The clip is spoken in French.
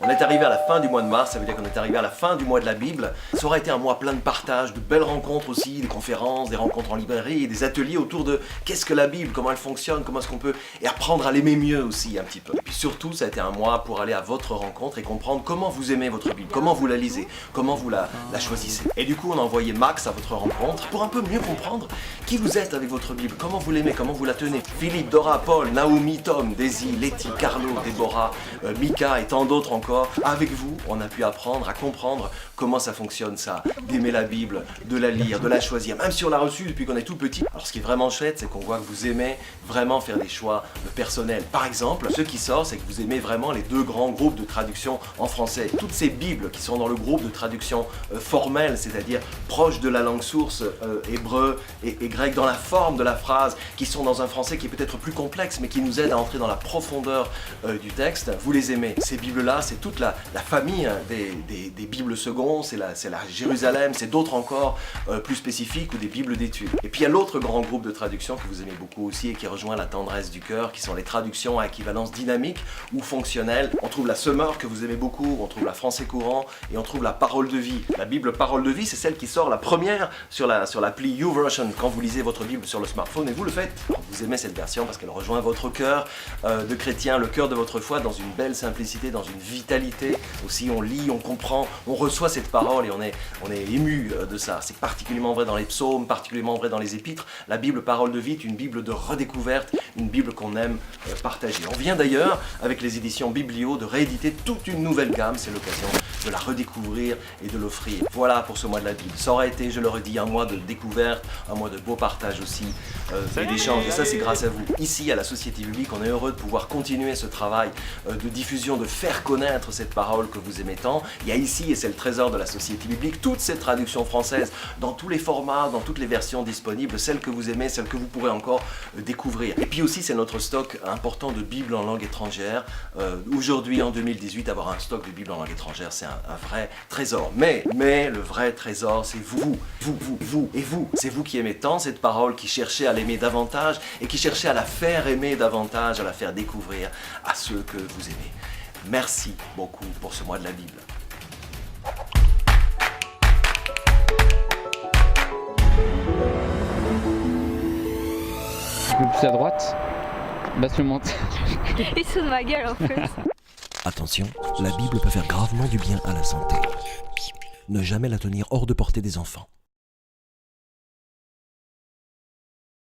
On est arrivé à la fin du mois de mars, ça veut dire qu'on est arrivé à la fin du mois de la Bible. Ça aura été un mois plein de partages, de belles rencontres aussi, des conférences, des rencontres en librairie et des ateliers autour de qu'est-ce que la Bible, comment elle fonctionne, comment est-ce qu'on peut, et apprendre à l'aimer mieux aussi un petit peu. Et puis surtout, ça a été un mois pour aller à votre rencontre et comprendre comment vous aimez votre Bible, comment vous la lisez, comment vous la choisissez. Et du coup, on a envoyé Max à votre rencontre pour un peu mieux comprendre qui vous êtes avec votre Bible, comment vous l'aimez, comment vous la tenez. Philippe, Dora, Paul, Naomi, Tom, Daisy, Letty, Carlo, Déborah, Mika et tant d'autres encore. Avec vous, on a pu apprendre à comprendre comment ça fonctionne ça, d'aimer la Bible, de la lire, de la choisir, même si on l'a reçue depuis qu'on est tout petit. Alors ce qui est vraiment chouette, c'est qu'on voit que vous aimez vraiment faire des choix personnels. Par exemple, ce qui sort, c'est que vous aimez vraiment les deux grands groupes de traduction en français. Toutes ces Bibles qui sont dans le groupe de traduction formelle, c'est-à-dire proche de la langue source hébreu et grec, dans la forme de la phrase, qui sont dans un français qui est peut-être plus complexe, mais qui nous aide à entrer dans la profondeur du texte, vous les aimez. Ces Bibles-là, c'est toute la famille des Bibles secondes, c'est la Jérusalem, c'est d'autres encore plus spécifiques ou des Bibles d'études. Et puis il y a l'autre grand groupe de traductions que vous aimez beaucoup aussi et qui rejoint la tendresse du cœur, qui sont les traductions à équivalence dynamique ou fonctionnelle. On trouve la Summer que vous aimez beaucoup, on trouve la Français courant et on trouve la Parole de vie. La Bible Parole de vie, c'est celle qui sort la première sur l'appli YouVersion quand vous lisez votre Bible sur le smartphone et vous le faites. Alors, vous aimez cette version parce qu'elle rejoint votre cœur de chrétien, le cœur de votre foi dans une belle simplicité, dans une vitalité. Aussi on lit, on comprend, on reçoit cette parole et on est ému de ça. C'est particulièrement vrai dans les psaumes, particulièrement vrai dans les épîtres. La Bible Parole de vie est une Bible de redécouverte, une Bible qu'on aime partager. On vient d'ailleurs, avec les éditions Biblio, de rééditer toute une nouvelle gamme. C'est l'occasion de la redécouvrir et de l'offrir. Voilà pour ce mois de la Bible. Ça aura été, je le redis, un mois de découverte, un mois de beau partage aussi, et d'échange. Et ça, c'est grâce à vous. Ici, à la Société Biblique, on est heureux de pouvoir continuer ce travail de diffusion, de faire connaître cette parole que vous aimez tant. Il y a ici, et c'est le trésor de la Société Biblique, toutes ces traductions françaises, dans tous les formats, dans toutes les versions disponibles, celles que vous aimez, celles que vous pourrez encore découvrir. Et puis aussi, c'est notre stock important de Bibles en langue étrangère. Aujourd'hui, en 2018, avoir un stock de Bibles en langue étrangère, c'est un vrai trésor. Mais le vrai trésor, c'est vous et vous. C'est vous qui aimez tant cette parole, qui cherchez à l'aimer davantage et qui cherchez à la faire aimer davantage, à la faire découvrir à ceux que vous aimez. Merci beaucoup pour ce mois de la Bible. Un peu plus à droite. Basse le menton. Il se de ma gueule en plus. Attention, la Bible peut faire gravement du bien à la santé. Ne jamais la tenir hors de portée des enfants.